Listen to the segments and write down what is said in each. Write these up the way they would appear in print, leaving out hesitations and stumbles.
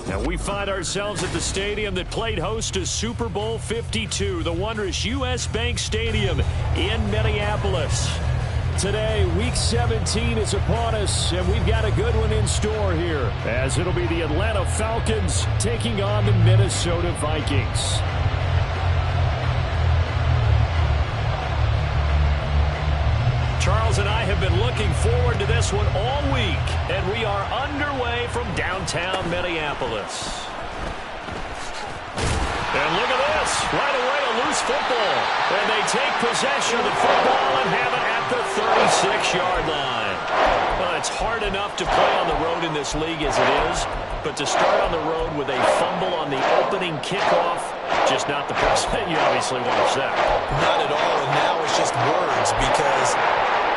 And we find ourselves at the stadium that played host to Super Bowl 52, the wondrous U.S. Bank Stadium in Minneapolis. Today, Week 17 is upon us, and we've got a good one in store here, as it'll be the Atlanta Falcons taking on the Minnesota Vikings. Charles and I have been looking forward to this one all week, and we are underway from downtown Minneapolis. And look at this, right away a loose football, and they take possession of the football and have it at the 36-yard line. Well, it's hard enough to play on the road in this league as it is, but to start on the road with a fumble on the opening kickoff, just not the person you obviously want to set. Not at all, and now it's just words because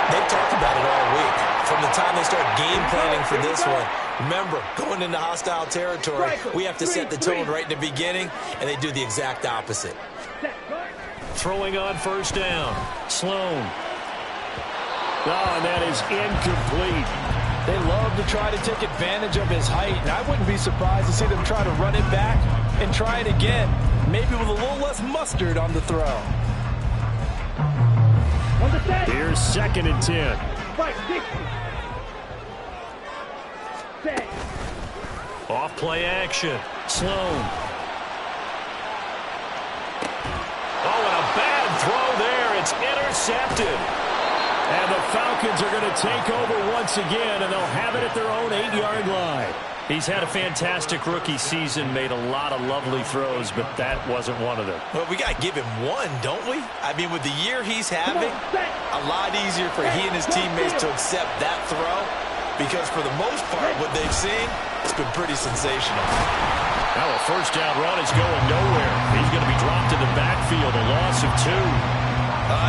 they've talked about it all week. From the time they start game planning for this one, remember, going into hostile territory, we have to set the tone right in the beginning, and they do the exact opposite. Throwing on first down, Sloan. Oh, and that is incomplete. They love to try to take advantage of his height, and I wouldn't be surprised to see them try to run it back and try it again, maybe with a little less mustard on the throw. Here's 2nd and 10. Off play action. Sloan. Oh, and a bad throw there. It's intercepted. And the Falcons are going to take over once again, and they'll have it at their own 8-yard line. He's had a fantastic rookie season, made a lot of lovely throws, but that wasn't one of them. Well, we got to give him one, don't we? I mean, with the year he's having, a lot easier for he and his teammates to accept that throw because for the most part, what they've seen, it's been pretty sensational. Now a first down run is going nowhere. He's going to be dropped in the backfield, a loss of 2.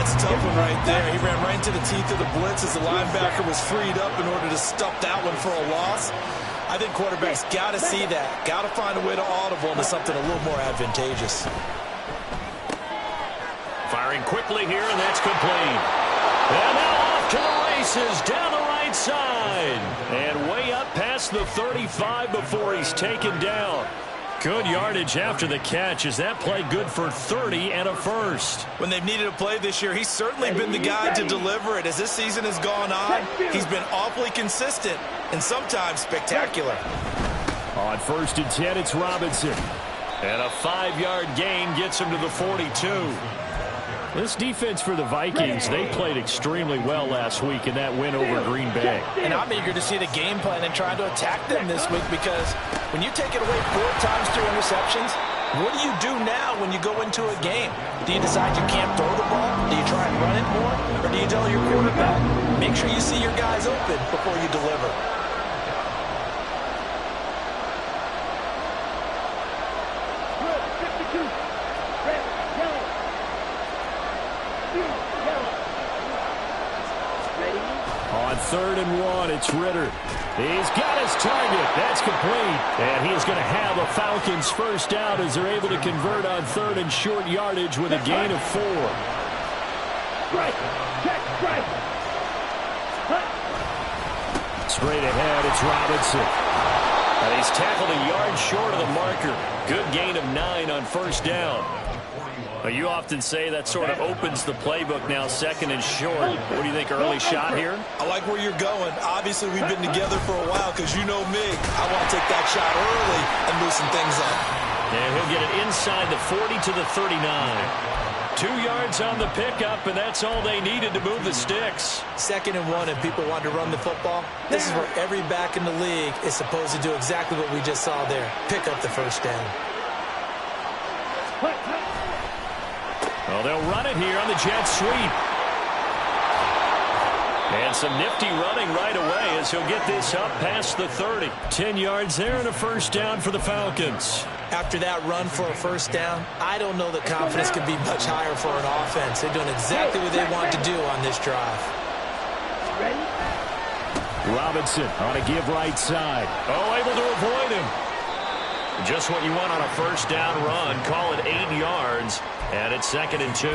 That's a tough one right there. He ran right into the teeth of the blitz as the linebacker was freed up in order to stuff that one for a loss. I think quarterbacks got to see that. Got to find a way to audible into something a little more advantageous. Firing quickly here, and that's complete. And now off to the races down the right side. And way up past the 35 before he's taken down. Good yardage after the catch. Is that play good for 30 and a first? When they've needed a play this year, he's certainly been the guy to deliver it. As this season has gone on, he's been awfully consistent and sometimes spectacular. On 1st and 10, it's Robinson. And a 5-yard gain gets him to the 42. This defense for the Vikings, they played extremely well last week in that win over Green Bay. And I'm eager to see the game plan and try to attack them this week because when you take it away 4 times through interceptions, what do you do now when you go into a game? Do you decide you can't throw the ball? Do you try and run it more? Or do you tell your quarterback, make sure you see your guys open before you deliver? On 3rd and 1, it's Ritter. He's got his target. That's complete. And he is going to have a Falcons first down as they're able to convert on 3rd and short yardage with a gain of 4. Straight ahead, it's Robinson. And he's tackled a yard short of the marker. Good gain of 9 on first down. You often say that sort of opens the playbook now, 2nd and short. What do you think, early shot here? I like where you're going. Obviously, we've been together for a while because you know me. I want to take that shot early and loosen things up. And he'll get it inside the 40 to the 39. 2 yards on the pickup, and that's all they needed to move the sticks. 2nd and 1, and people want to run the football. This is where every back in the league is supposed to do exactly what we just saw there. Pick up the first down. Well, they'll run it here on the jet sweep. And some nifty running right away as he'll get this up past the 30. 10 yards there and a first down for the Falcons. After that run for a first down, I don't know that confidence could be much higher for an offense. They're doing exactly what they want to do on this drive. Robinson on a give right side. Oh, able to avoid him. Just what you want on a first down run. Call it 8 yards. And it's 2nd and 2.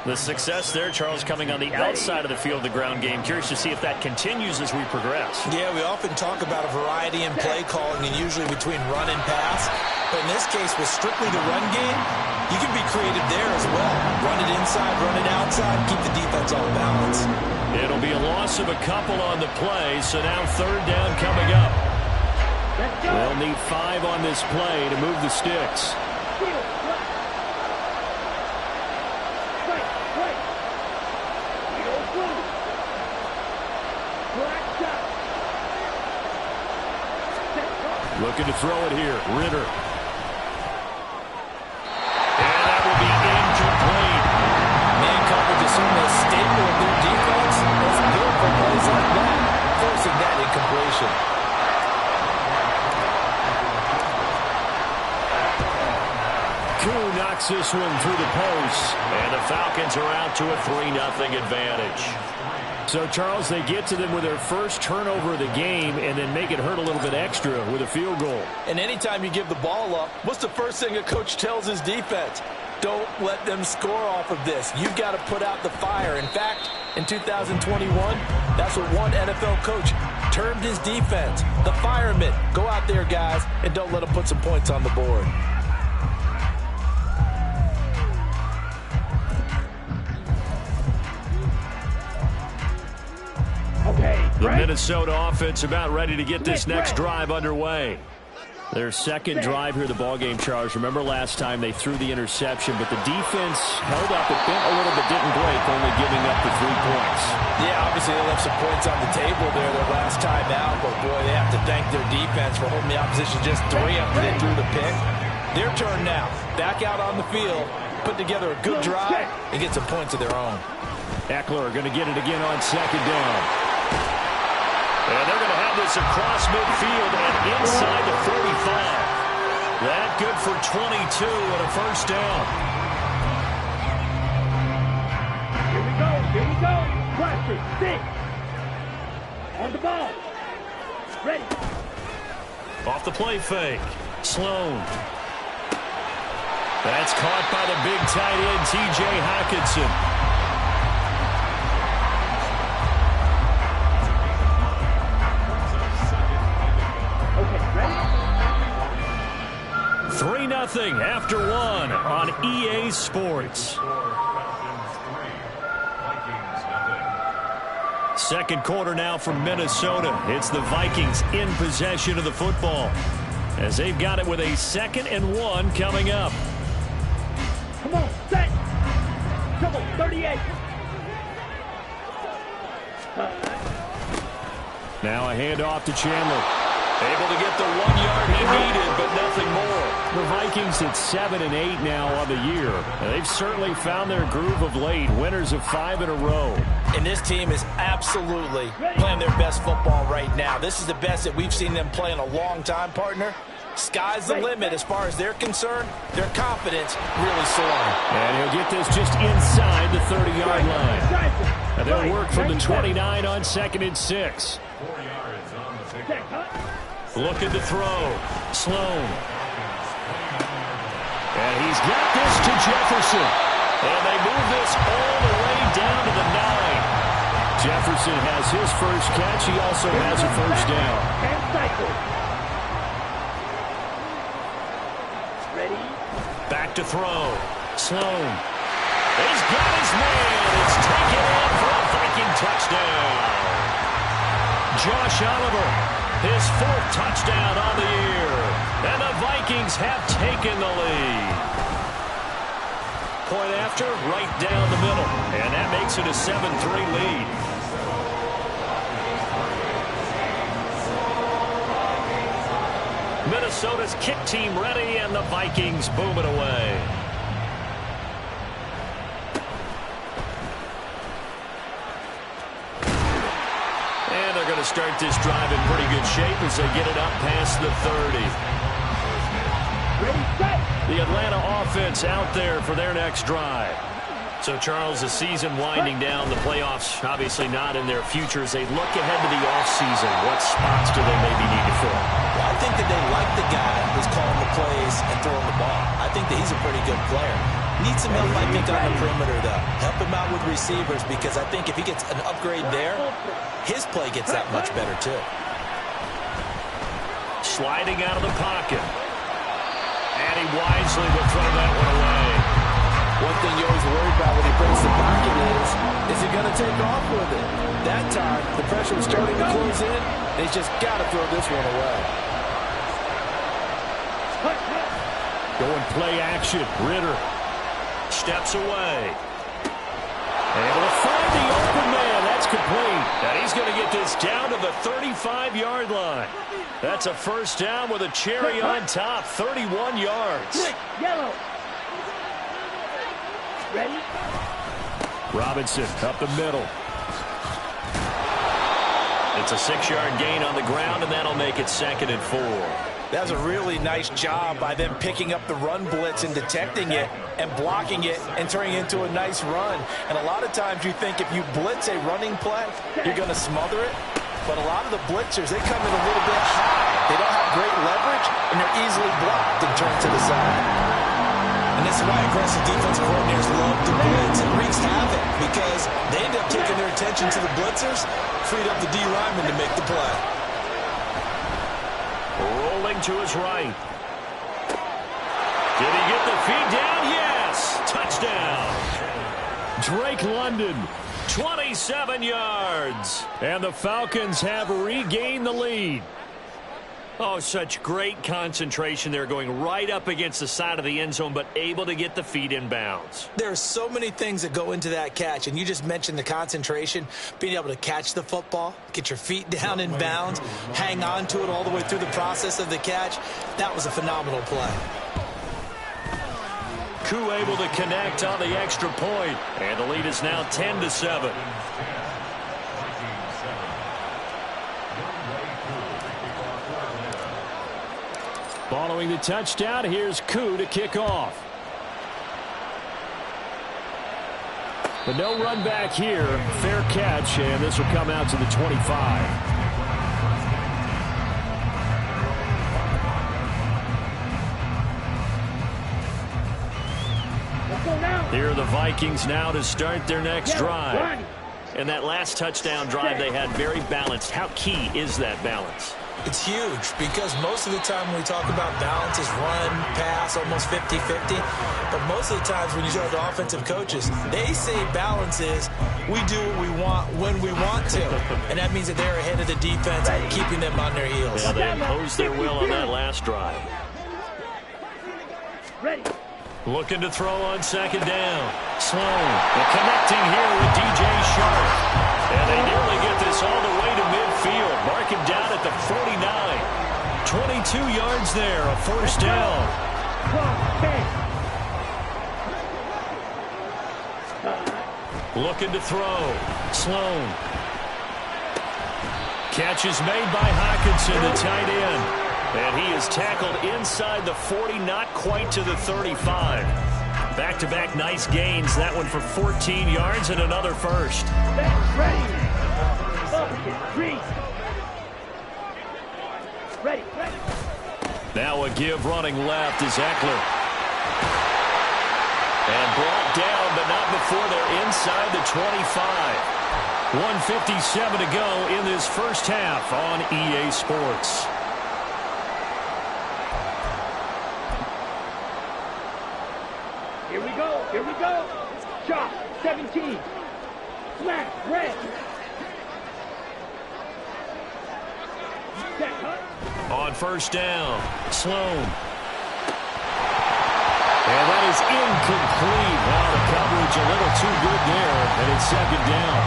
The success there, Charles, coming on the outside of the field of the ground game. Curious to see if that continues as we progress. Yeah, we often talk about a variety in play calling and usually between run and pass. But in this case, with strictly the run game, you can be creative there as well. Run it inside, run it outside, keep the defense off balance. It'll be a loss of a couple on the play, so now third down coming up. They'll need 5 on this play to move the sticks. Looking to throw it here. Ritter. And that will be incomplete. Man coverage is certainly a staple of their defense. That's good for plays like that. Forcing that incompletion. Koo knocks this one through the post. And the Falcons are out to a 3-0 advantage. So, Charles, they get to them with their first turnover of the game and then make it hurt a little bit extra with a field goal. And anytime you give the ball up, what's the first thing a coach tells his defense? Don't let them score off of this. You've got to put out the fire. In fact, in 2021, that's what one NFL coach termed his defense. The firemen. Go out there, guys, and don't let them put some points on the board. The Minnesota offense about ready to get this next drive underway. Their second drive here, the ballgame, Charles. Remember last time they threw the interception, but the defense held up. It bent a little but didn't break, only giving up the 3 points. Yeah, obviously they left some points on the table there their last time out, but boy, they have to thank their defense for holding the opposition just 3 after they drew the pick. Their turn now. Back out on the field, put together a good drive, and get some points of their own. Eckler going to get it again on second down. And they're going to have this across midfield and inside the 35. That good for 22 and a first down. Here we go. Pressure, 6. On the ball. Ready. Off the play fake. Sloan. That's caught by the big tight end, T.J. Hockenson. 3-0 after 1 on EA Sports. Second quarter now from Minnesota. It's the Vikings in possession of the football as they've got it with a 2nd and 1 coming up. Come on, set. Come on, 38. Now a handoff to Chandler. Able to get the 1 yard he needed, but nothing more. The Vikings at 7 and 8 now on the year. They've certainly found their groove of late. Winners of 5 in a row. And this team is absolutely playing their best football right now. This is the best that we've seen them play in a long time, partner. Sky's the limit as far as they're concerned. Their confidence really soaring. And he'll get this just inside the 30-yard line. And they'll work from the 29 on 2nd and 6. Looking to throw. Sloan. And he's got this to Jefferson. And they move this all the way down to the 9. Jefferson has his first catch. He also has a first down. Back to throw. Sloan. He's got his man. It's taken in for a Viking touchdown. Josh Oliver. His 4th touchdown on the year. And the Vikings have taken the lead. Point after, right down the middle. And that makes it a 7-3 lead. Minnesota's kick team ready, and the Vikings boom it away. Start this drive in pretty good shape as they get it up past the 30. The Atlanta offense out there for their next drive. So, Charles, the season winding down, the playoffs obviously not in their future. As they look ahead to the offseason, what spots do they maybe need to fill? Well, I think that they like the guy who's calling the plays and throwing the ball. I think that he's a pretty good player. Needs some help, I think, on the perimeter, though. Help him out with receivers, because I think if he gets an upgrade there, his play gets that much better, too. Sliding out of the pocket. And he wisely will throw that one away. One thing you always worry about when he breaks the pocket is he going to take off with it? That time, the pressure was starting to close in, and he's just got to throw this one away. Going play action. Ritter steps away. Able to find the open man. That's complete. And he's going to get this down to the 35-yard line. That's a first down with a cherry on top. 31 yards. Yellow. Ready? Robinson up the middle. It's a 6-yard gain on the ground, and that'll make it 2nd and 4. That was a really nice job by them picking up the run blitz and detecting it and blocking it and turning it into a nice run. And a lot of times you think if you blitz a running play, you're going to smother it. But a lot of the blitzers, they come in a little bit high. They don't have great leverage, and they're easily blocked and turned to the side. And this is why aggressive defensive coordinators love to blitz. It wreaks havoc because they end up taking their attention to the blitzers, freed up the D lineman to make the play. Rolling to his right. Did he get the feed down? Yes! Touchdown! Drake London, 27 yards. And the Falcons have regained the lead. Oh, such great concentration there, going right up against the side of the end zone, but able to get the feet in bounds. There are so many things that go into that catch, and you just mentioned the concentration, being able to catch the football, get your feet down in bounds, hang on to it all the way through the process of the catch. That was a phenomenal play. Koo able to connect on the extra point, and the lead is now 10-7. Following the touchdown, here's Koo to kick off. But no run back here. Fair catch, and this will come out to the 25. Here are the Vikings now to start their next drive. And that last touchdown drive they had very balanced. How key is that balance? It's huge because most of the time when we talk about balance is run, pass, almost 50-50. But most of the times when you talk to offensive coaches, they say balance is we do what we want when we want to. And that means that they're ahead of the defense, keeping them on their heels. Yeah, they imposed their will on that last drive. Ready. Looking to throw on 2nd down. Sloan, and connecting here with DJ Sharp. And they nearly get this all the way to midfield. Mark him down at the 49. 22 yards there, a first down. Looking to throw. Sloan. Catch is made by Hawkinson, the tight end. And he is tackled inside the 40, not quite to the 35. Back-to-back nice gains. That one for 14 yards and another first. Ready. Ready. Now a give running left is Eckler. And brought down, but not before they're inside the 25. 1:57 to go in this first half on EA Sports. Here we go. Shot. 17. Smack. Red. On first down, Sloan. And that is incomplete. Wow, the coverage a little too good there, and it's 2nd down.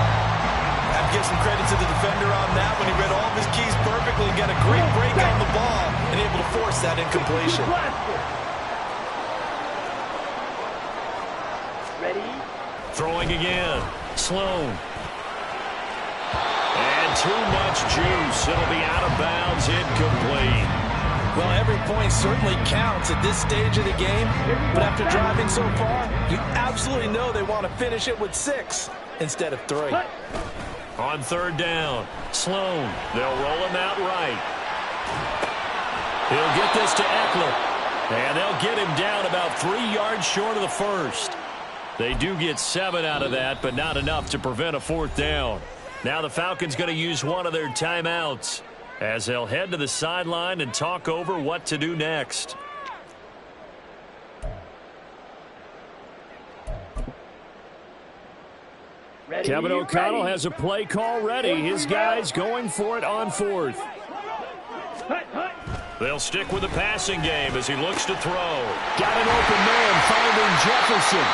I have to give some credit to the defender on that when he read all of his keys perfectly and got a great break on the ball and able to force that incompletion. Ready? Throwing again, Sloan. And too much juice. It'll be out of bounds, incomplete. Well, every point certainly counts at this stage of the game, but after driving so far, you absolutely know they want to finish it with 6 instead of 3. On 3rd down, Sloan. They'll roll him out right. He'll get this to Eckler. And they'll get him down about 3 yards short of the first. They do get 7 out of that, but not enough to prevent a 4th down. Now the Falcons going to use one of their timeouts as they'll head to the sideline and talk over what to do next. Kevin O'Connell has a play call ready. His guys going for it on 4th. They'll stick with the passing game as he looks to throw. Got an open man, finding Jefferson.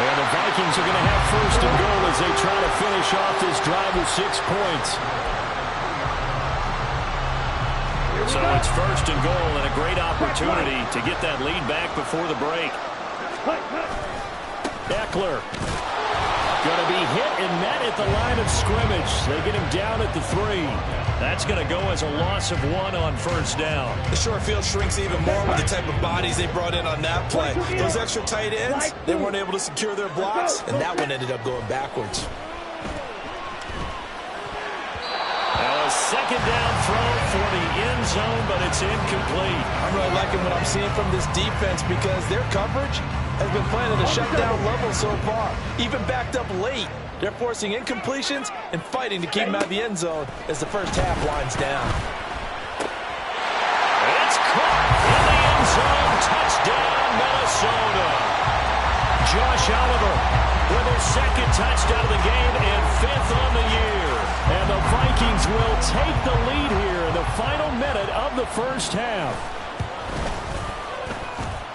And the Vikings are going to have 1st and goal as they try to finish off this drive with 6 points. So it's 1st and goal and a great opportunity to get that lead back before the break. Eckler. Going to be hit and met at the line of scrimmage. They get him down at the 3. That's going to go as a loss of 1 on 1st down. The short field shrinks even more with the type of bodies they brought in on that play. Those extra tight ends, they weren't able to secure their blocks, and that one ended up going backwards. Now a 2nd down throw for the end zone, but it's incomplete. I'm really liking what I'm seeing from this defense because their coverage has been playing at a shutdown level so far. Even backed up late, they're forcing incompletions and fighting to keep them out of the end zone as the first half winds down. It's caught in the end zone. Touchdown, Minnesota. Josh Oliver with his 2nd touchdown of the game and 5th on the year. And the Vikings will take the lead here in the final minute of the first half.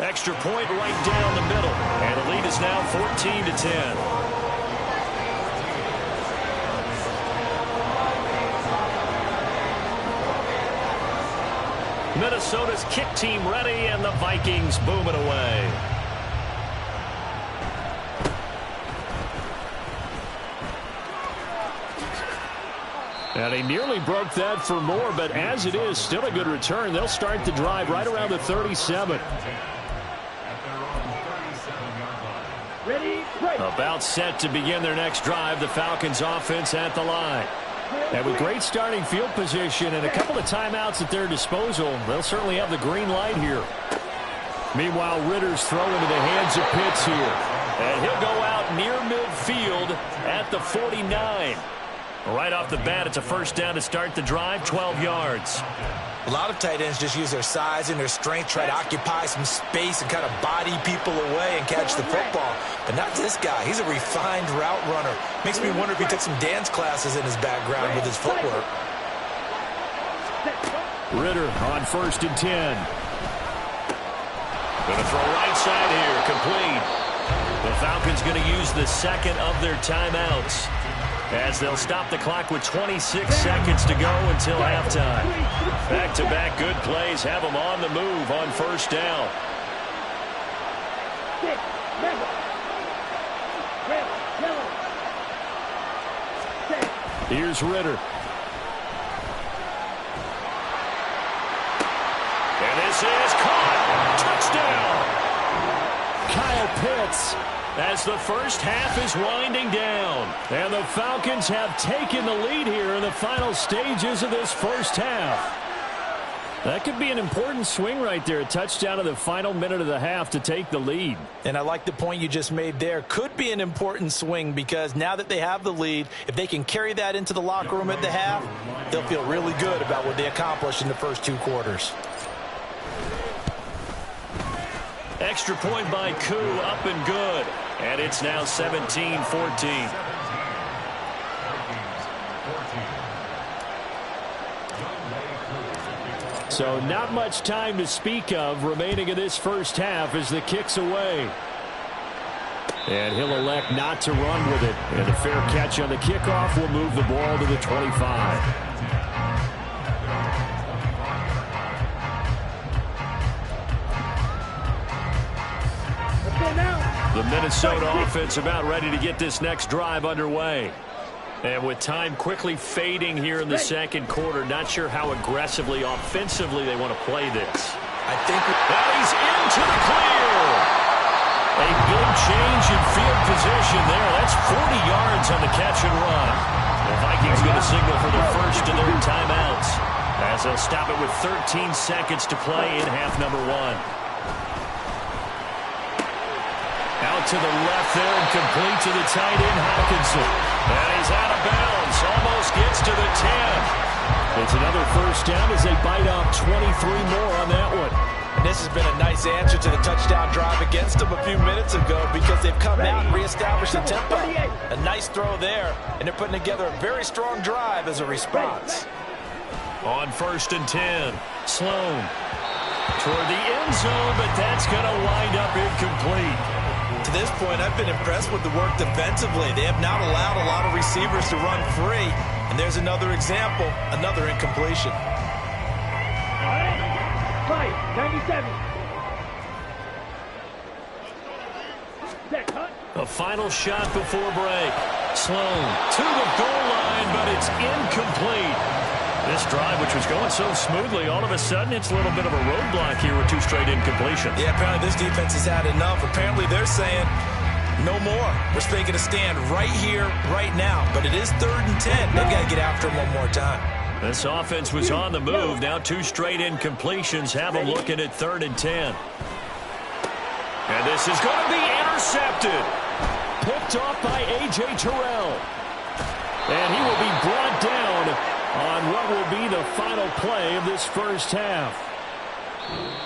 Extra point right down the middle. And the lead is now 14-10. Minnesota's kick team ready, and the Vikings booming away. And he nearly broke that for more, but as it is, still a good return. They'll start the drive right around the 37. About set to begin their next drive. The Falcons offense at the line. And with great starting field position and a couple of timeouts at their disposal, they'll certainly have the green light here. Meanwhile, Ritter's throw into the hands of Pitts here. And he'll go out near midfield at the 49. Right off the bat, it's a 1st down to start the drive, 12 yards. A lot of tight ends just use their size and their strength, try to occupy some space and kind of body people away and catch the football. But not this guy. He's a refined route runner. Makes me wonder if he took some dance classes in his background with his footwork. Ritter on 1st and 10. Going to throw right side here, complete. The Falcons going to use the 2nd of their timeouts, as they'll stop the clock with 26 seconds to go until halftime. Back-to-back good plays have them on the move on 1st down. Here's Ritter. And this is caught. Touchdown. Kyle Pitts, as the first half is winding down. And the Falcons have taken the lead here in the final stages of this first half. That could be an important swing right there. A touchdown in the final minute of the half to take the lead. And I like the point you just made there. Could be an important swing because now that they have the lead, if they can carry that into the locker room at the half, they'll feel really good about what they accomplished in the first 2 quarters. Extra point by Koo, up and good. And it's now 17-14. So not much time to speak of remaining in this first half as the kick's away. And he'll elect not to run with it. And a fair catch on the kickoff will move the ball to the 25. The Minnesota offense about ready to get this next drive underway. And with time quickly fading here in the second quarter, not sure how aggressively, offensively they want to play this. I think that he's into the clear. A big change in field position there. That's 40 yards on the catch and run. The Vikings going to signal for their first of their timeouts, as they'll stop it with 13 seconds to play in half number 1. Out to the left there and complete to the tight end, Hawkinson. And he's out of bounds. Almost gets to the 10. It's another first down as they bite off 23 more on that one. And this has been a nice answer to the touchdown drive against them a few minutes ago because they've come out and reestablished the tempo. A nice throw there, and they're putting together a very strong drive as a response. On 1st and 10, Sloan toward the end zone, but that's going to wind up incomplete. To this point, I've been impressed with the work defensively. They have not allowed a lot of receivers to run free. And there's another example, another incompletion. 97. A final shot before break. Sloan to the goal line, but it's incomplete. This drive, which was going so smoothly, all of a sudden it's a little bit of a roadblock here with 2 straight incompletions. Yeah, apparently this defense has had enough. Apparently they're saying no more. We're making a stand right here, right now. But it is 3rd and 10. They've got to get after him one more time. This offense was on the move. Now 2 straight incompletions have them looking at 3rd and 10. And this is going to be intercepted. Picked off by A.J. Terrell. And he will be brought down on what will be the final play of this first half.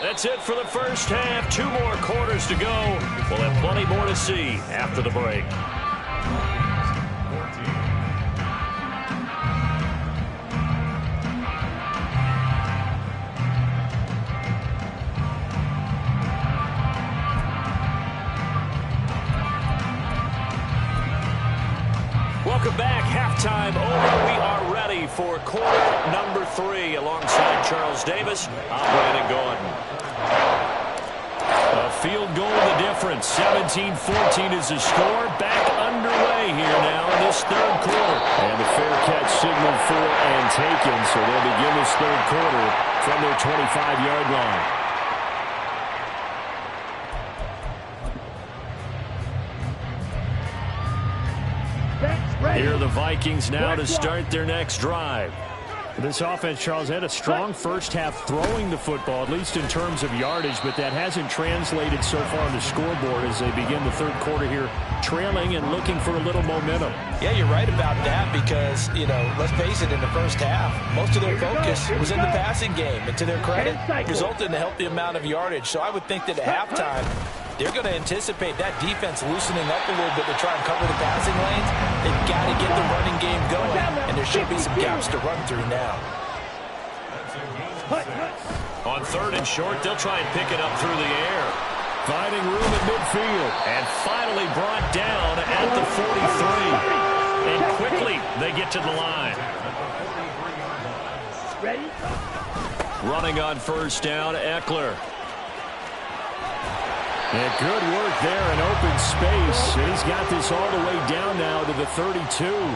That's it for the first half. 2 more quarters to go. We'll have plenty more to see after the break. Welcome back. Halftime over. We are ready for quarter number 3 alongside Charles Davis. I'm Brandon Gordon. A field goal the difference. 17-14 is the score. Back underway here now in this 3rd quarter. And the fair catch signaled for and taken. So they'll begin this 3rd quarter from their 25-yard line. Here are the Vikings now to start their next drive. This offense, Charles, had a strong first half throwing the football, at least in terms of yardage, but that hasn't translated so far on the scoreboard as they begin the 3rd quarter here, trailing and looking for a little momentum. Yeah, you're right about that because, let's face it, in the first half, most of their focus was in the passing game. And to their credit, resulted in a healthy amount of yardage. So I would think that at halftime, they're going to anticipate that defense loosening up a little bit to try and cover the passing lanes. They've got to get the running game going, and there should be some gaps to run through now. On 3rd and short, they'll try and pick it up through the air. Finding room at midfield. And finally brought down at the 43. And quickly, they get to the line. Running on 1st down, Eckler. And good work there in open space. He's got this all the way down now to the 32.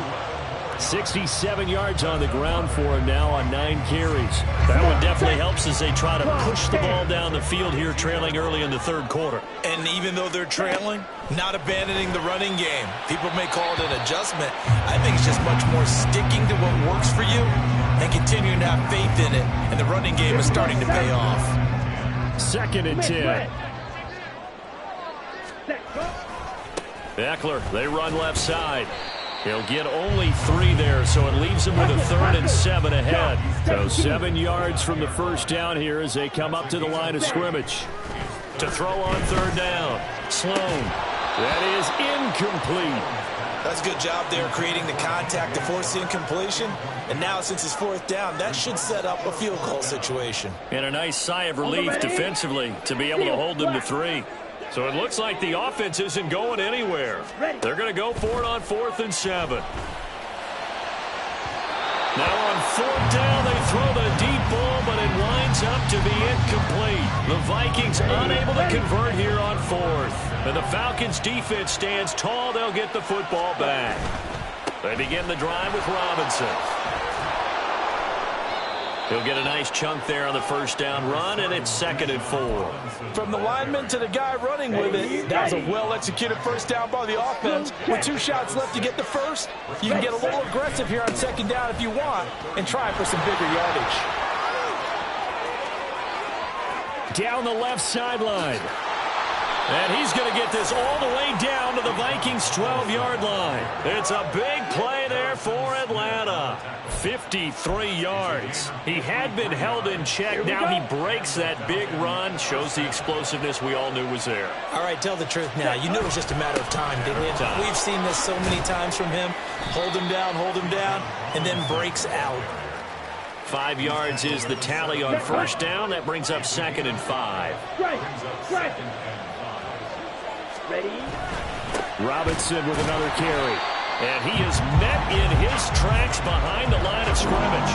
67 yards on the ground for him now on 9 carries. That one definitely helps as they try to push the ball down the field here, trailing early in the 3rd quarter. And even though they're trailing, not abandoning the running game. People may call it an adjustment. I think it's just much more sticking to what works for you and continuing to have faith in it. And the running game is starting to pay off. 2nd and 10. Eckler, they run left side. He'll get only 3 there, so it leaves him with a 3rd and 7 ahead. So 7 yards from the first down here as they come up to the line of scrimmage. To throw on 3rd down, Sloan. That is incomplete. That's a good job there creating the contact to force the incompletion. And now since it's 4th down, that should set up a field goal situation. And a nice sigh of relief defensively to be able to hold them to 3. So it looks like the offense isn't going anywhere. They're going to go for it on 4th and 7. Now on 4th down, they throw the deep ball, but it winds up to be incomplete. The Vikings unable to convert here on 4th. And the Falcons defense stands tall. They'll get the football back. They begin the drive with Robinson. He'll get a nice chunk there on the first down run, and it's 2nd and 4. From the lineman to the guy running with it, that was a well-executed first down by the offense. With 2 shots left to get the first, you can get a little aggressive here on 2nd down if you want and try for some bigger yardage. down the left sideline. And he's going to get this all the way down to the Vikings' 12-yard line. It's a big play there for Atlanta. 53 yards. He had been held in check. Now he breaks that big run. Shows the explosiveness we all knew was there. All right, tell the truth now. You knew it was just a matter of time, didn't you? We've seen this so many times from him. Hold him down, and then breaks out. 5 yards is the tally on first down. That brings up 2nd and 5. Right. Ready? Robinson with another carry. And he is met in his tracks behind the line of scrimmage.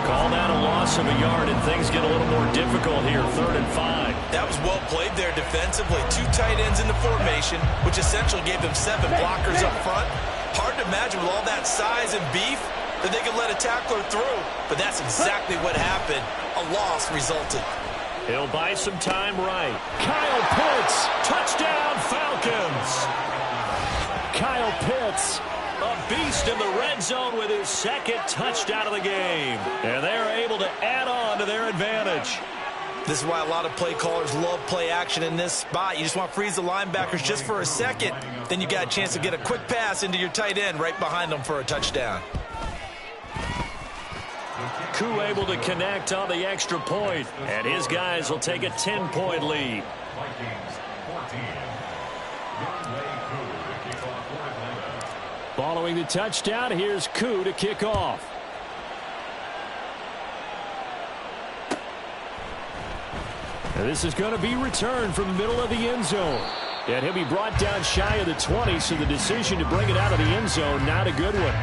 Call that a loss of a yard, and things get a little more difficult here. 3rd and 5. That was well played there defensively. 2 tight ends in the formation, which essentially gave them 7 blockers up front. Hard to imagine with all that size and beef that they could let a tackler through. But that's exactly what happened. A loss resulted. He'll buy some time right. Kyle Pitts, touchdown Falcons. Kyle Pitts, a beast in the red zone with his 2nd touchdown of the game. And they're able to add on to their advantage. This is why a lot of play callers love play action in this spot. You just want to freeze the linebackers just for a second. Then you got a chance to get a quick pass into your tight end right behind them for a touchdown. Koo able to connect on the extra point, and his guys will take a 10-point lead. Following the touchdown, here's Koo to kick off. And this is going to be returned from the middle of the end zone. And he'll be brought down shy of the 20, so the decision to bring it out of the end zone, not a good one.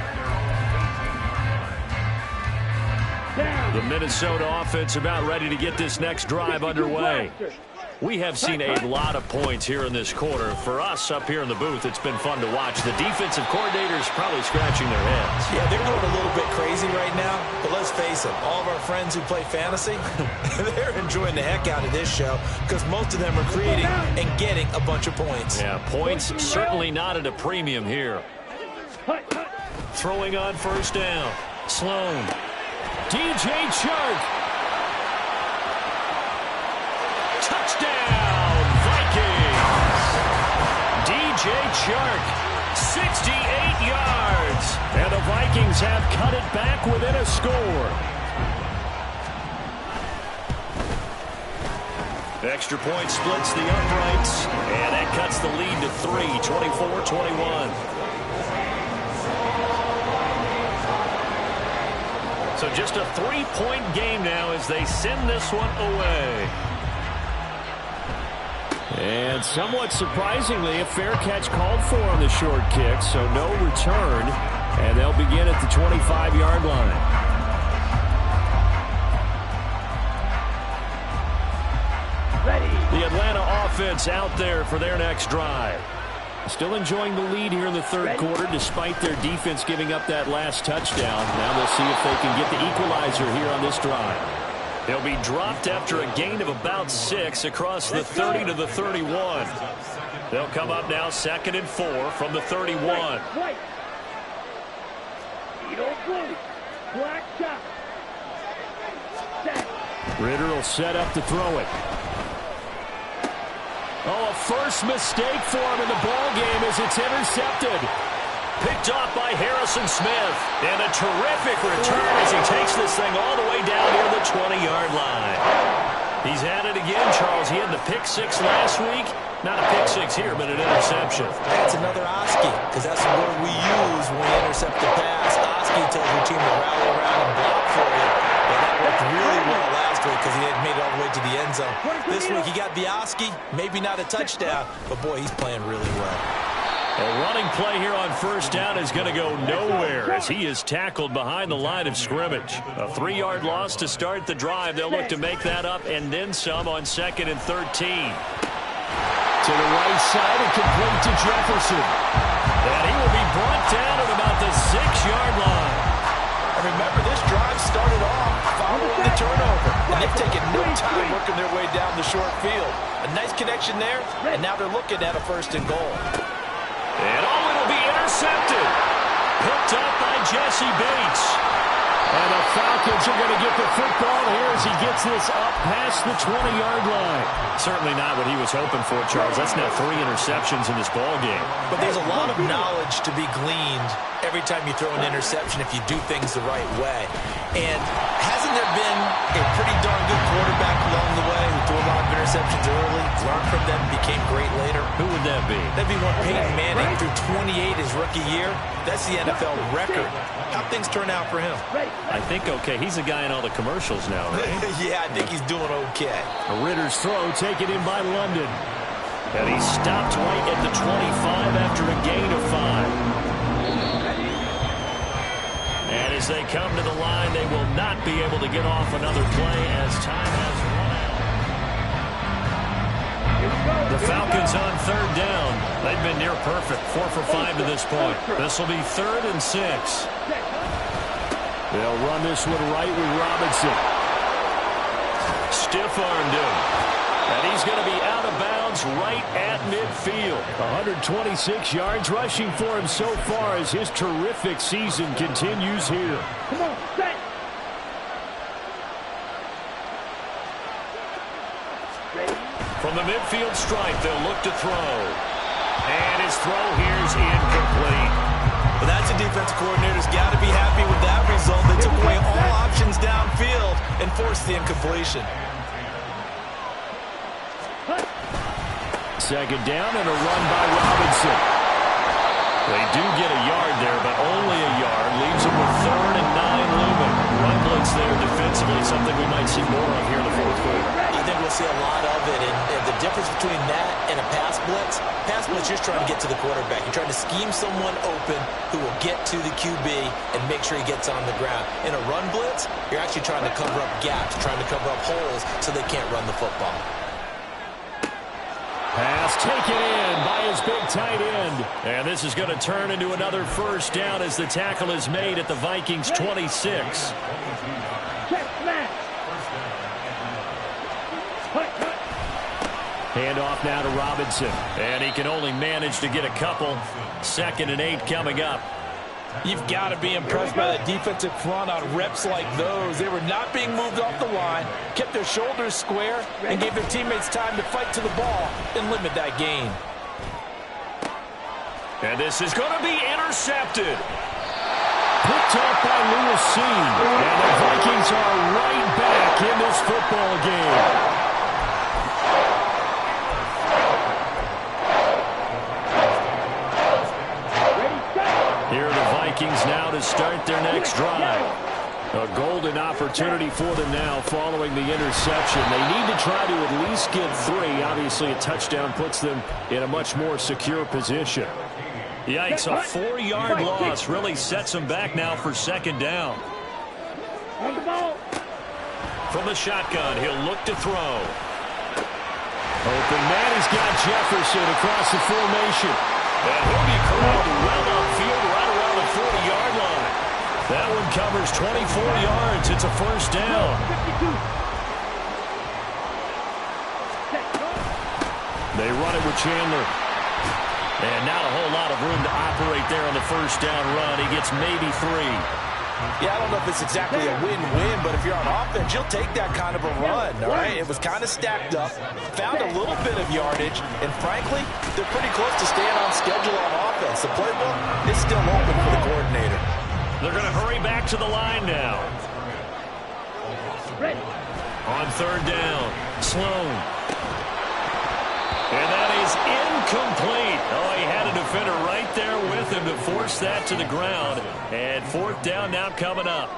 The Minnesota offense about ready to get this next drive underway. We have seen a lot of points here in this quarter. For us up here in the booth, it's been fun to watch. The defensive coordinators probably scratching their heads. Yeah, they're going a little bit crazy right now. But let's face it, all of our friends who play fantasy, they're enjoying the heck out of this show because most of them are creating and getting a bunch of points. Yeah, points certainly not at a premium here. Throwing on first down. Sloan. DJ Chark. Touchdown, Vikings. DJ Chark, 68 yards. And the Vikings have cut it back within a score. Extra point splits the uprights, and that cuts the lead to 3, 24-21. So just a 3-point game now as they send this one away. And somewhat surprisingly, a fair catch called for on the short kick, so no return. And they'll begin at the 25-yard line. Ready. The Atlanta offense out there for their next drive. Still enjoying the lead here in the third quarter despite their defense giving up that last touchdown. Now we'll see if they can get the equalizer here on this drive. They'll be dropped after a gain of about 6 across the 30 to the 31. They'll come up now 2nd and 4 from the 31. Ritter will set up to throw it. Oh, a first mistake for him in the ball game as it's intercepted. Picked off by Harrison Smith. And a terrific return as he takes this thing all the way down near the 20-yard line. He's had it again, Charles. He had the pick 6 last week. Not a pick 6 here, but an interception. That's another Oski, because that's the word we use when we intercept the pass. Oski tells your team to rally around and block for you. And that worked really well last week because he had made it all the way to the end zone. This week he got the Oski, maybe not a touchdown, but boy, he's playing really well. A running play here on first down is going to go nowhere as he is tackled behind the line of scrimmage. A 3-yard loss to start the drive. They'll look to make that up and then some on 2nd and 13. To the right side and complete to Jefferson. And he will be brought down at about the 6-yard line. And remember, this drive started off following the turnover. And they've taken no time working their way down the short field. A nice connection there, and now they're looking at a 1st and goal. And it'll be intercepted. Picked up by Jesse Bates. And the Falcons are going to get the football here as he gets this up past the 20-yard line. Certainly not what he was hoping for, Charles. That's now 3 interceptions in this ball game. But there's a lot of knowledge to be gleaned every time you throw an interception if you do things the right way. And hasn't there been a pretty darn good quarterback along the way who threw a lot of interceptions early, learned from them, became great later? Who would that be? That'd be one Peyton Manning threw 28 his rookie year. That's the NFL record. How'd things turn out for him? I think okay. He's a guy in all the commercials now, right? Yeah, I think he's doing okay. Ritter's throw taken in by London. And he stopped right at the 25 after a gain of 5. And as they come to the line, they will not be able to get off another play as time has run out. The Falcons on 3rd down. They've been near perfect. 4 for 5 to this point. This will be 3rd and 6. They'll run this one right with Robinson. Stiff-armed him. And he's going to be out of bounds right at midfield. 126 yards rushing for him so far as his terrific season continues here. Come on, set. From the midfield stripe, they'll look to throw. And his throw here is incomplete. But that's a defensive coordinator's got to be happy with that result. They took away all options downfield and forced the incompletion. 2nd down and a run by Robinson. They do get a yard there, but only a yard. Leaves them with 3rd and 9 looming. Run blitz there defensively, something we might see more of here in the 4th quarter. I think we'll see a lot of it, and the difference between that and a pass blitz just trying to get to the quarterback. You're trying to scheme someone open who will get to the QB and make sure he gets on the ground. In a run blitz, you're actually trying to cover up gaps, trying to cover up holes so they can't run the football. Pass taken in by his big tight end. And this is going to turn into another 1st down as the tackle is made at the Vikings 26. Handoff now to Robinson. And he can only manage to get a couple. 2nd and 8 coming up. You've got to be impressed by the defensive front on reps like those. They were not being moved off the line, kept their shoulders square, and gave their teammates time to fight to the ball and limit that gain. And this is going to be intercepted. Picked up by Lewis C. And the Vikings are right back in this football game. Here are the Vikings now to start their next drive. A golden opportunity for them now following the interception. They need to try to at least get 3. Obviously, a touchdown puts them in a much more secure position. Yikes, a 4-yard loss really sets them back now for 2nd down. From the shotgun, he'll look to throw. Open man, he's got Jefferson across the formation. And he'll be corralled well upfield right around the 40-yard line. That one covers 24 yards. It's a 1st down. They run it with Chandler. And not a whole lot of room to operate there on the 1st down run. He gets maybe 3. Yeah, I don't know if it's exactly a win-win, but if you're on offense, you'll take that kind of a run, all right? It was kind of stacked up, found a little bit of yardage, and frankly, they're pretty close to staying on schedule on offense. The playbook is still open for the coordinator. They're going to hurry back to the line now. On 3rd down, Sloan. And that is incomplete. Oh, he had a defender right there with him to force that to the ground. And 4th down now coming up.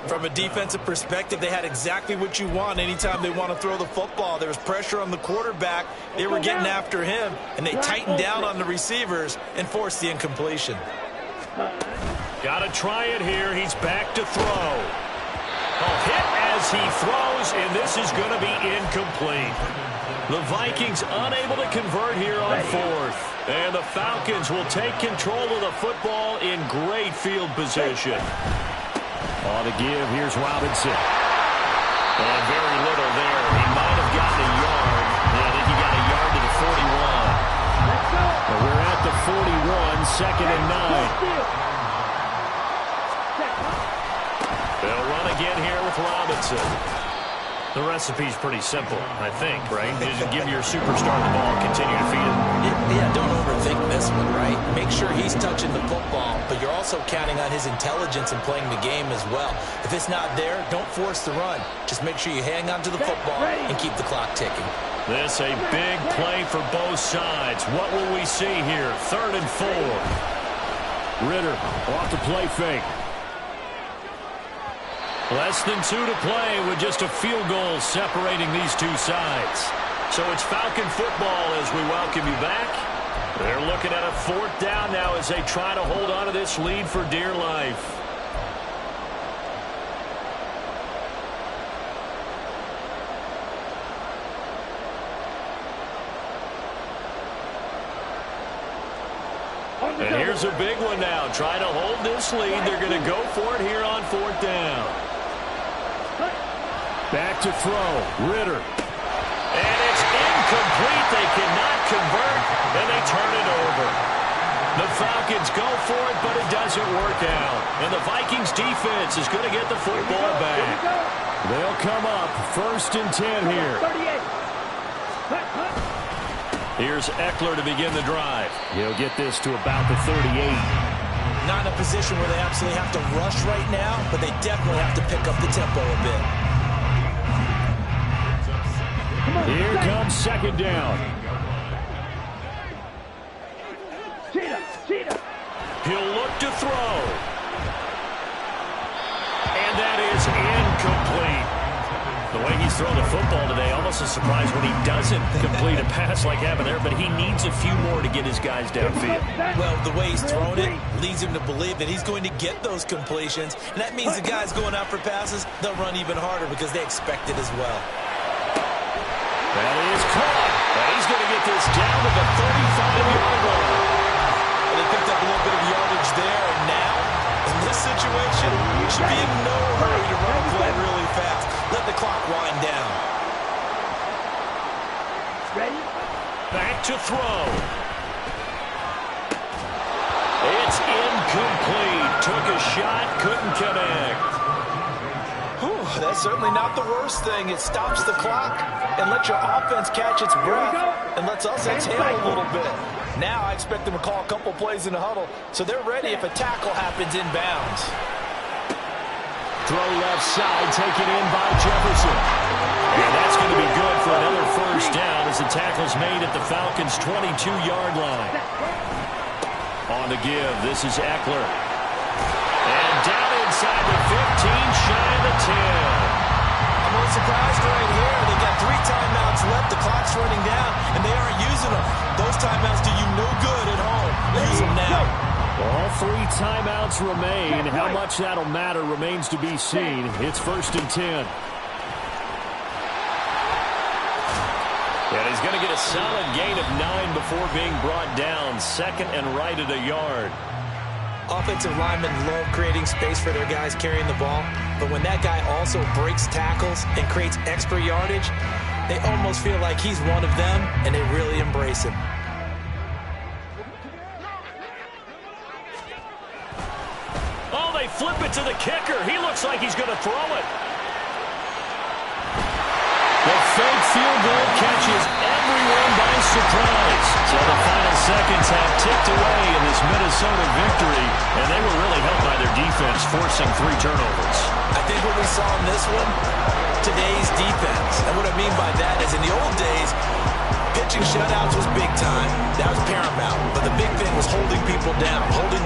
From a defensive perspective, they had exactly what you want anytime they want to throw the football. There was pressure on the quarterback. They were getting after him, and they tightened down on the receivers and forced the incompletion. Got to try it here. He's back to throw. A hit as he throws, and this is going to be incomplete. The Vikings unable to convert here on 4th. And the Falcons will take control of the football in great field position. On the give, here's Robinson. And very little there. He might have gotten a yard. Yeah, I think he got a yard to the 41. But we're at the 41, 2nd and 9. again here with Robinson. The recipe's pretty simple, I think, right? You just give your superstar the ball and continue to feed him. Yeah, don't overthink this one, right? Make sure he's touching the football, but you're also counting on his intelligence in playing the game as well. If it's not there, don't force the run. Just make sure you hang on to the football and keep the clock ticking. This a big play for both sides. What will we see here? 3rd and 4. Ritter off the play fake. Less than 2 to play with just a field goal separating these two sides. So it's Falcon football as we welcome you back. They're looking at a 4th down now as they try to hold on to this lead for dear life. And here's a big one now. Trying to hold this lead. They're going to go for it here on 4th down. Back to throw. Ritter. And it's incomplete. They cannot convert, and they turn it over. The Falcons go for it, but it doesn't work out. And the Vikings defense is going to get the football back. They'll come up 1st and 10 here. Here's Eckler to begin the drive. He'll get this to about the 38. Not in a position where they absolutely have to rush right now, but they definitely have to pick up the tempo a bit. Here comes 2nd down. He'll look to throw. And that is incomplete. The way he's thrown the football today, almost a surprise when he doesn't complete a pass like happened there, but he needs a few more to get his guys downfield. Well, the way he's thrown it leads him to believe that he's going to get those completions, and that means the guys going out for passes, they'll run even harder because they expect it as well. That is caught. And he's going to get this down to the 35-yard line. And they picked up a little bit of yardage there, and now, in this situation, you should be in no hurry to run a play really fast. Let the clock wind down. Ready? Back to throw. It's incomplete. Took a shot, couldn't connect. That's certainly not the worst thing. It stops the clock and lets your offense catch its breath and lets us exhale a little bit. Now I expect them to call a couple plays in the huddle, so they're ready if a tackle happens inbounds. Throw left side, taken in by Jefferson. And that's going to be good for another 1st down as the tackle's made at the Falcons' 22-yard line. On the give, this is Eckler. And down inside the 15, shy of the 10. I'm a little surprised right here. They've got 3 timeouts left. The clock's running down, and they aren't using them. Those timeouts do you no good at home. Use them now. All 3 timeouts remain. How much that'll matter remains to be seen. It's 1st and 10. And he's going to get a solid gain of 9 before being brought down. 2nd and right at a yard. Offensive linemen love creating space for their guys carrying the ball, but when that guy also breaks tackles and creates extra yardage, they almost feel like he's one of them, and they really embrace him. Oh, they flip it to the kicker. He looks like he's going to throw it. The fake field goal catches everyone by surprise. So the final seconds have ticked away in this Minnesota victory, and they were really helped by their defense, forcing 3 turnovers. I think what we saw in this one, today's defense. And what I mean by that is in the old days, pitching shutouts was big time. That was paramount. But the big thing was holding people down, holding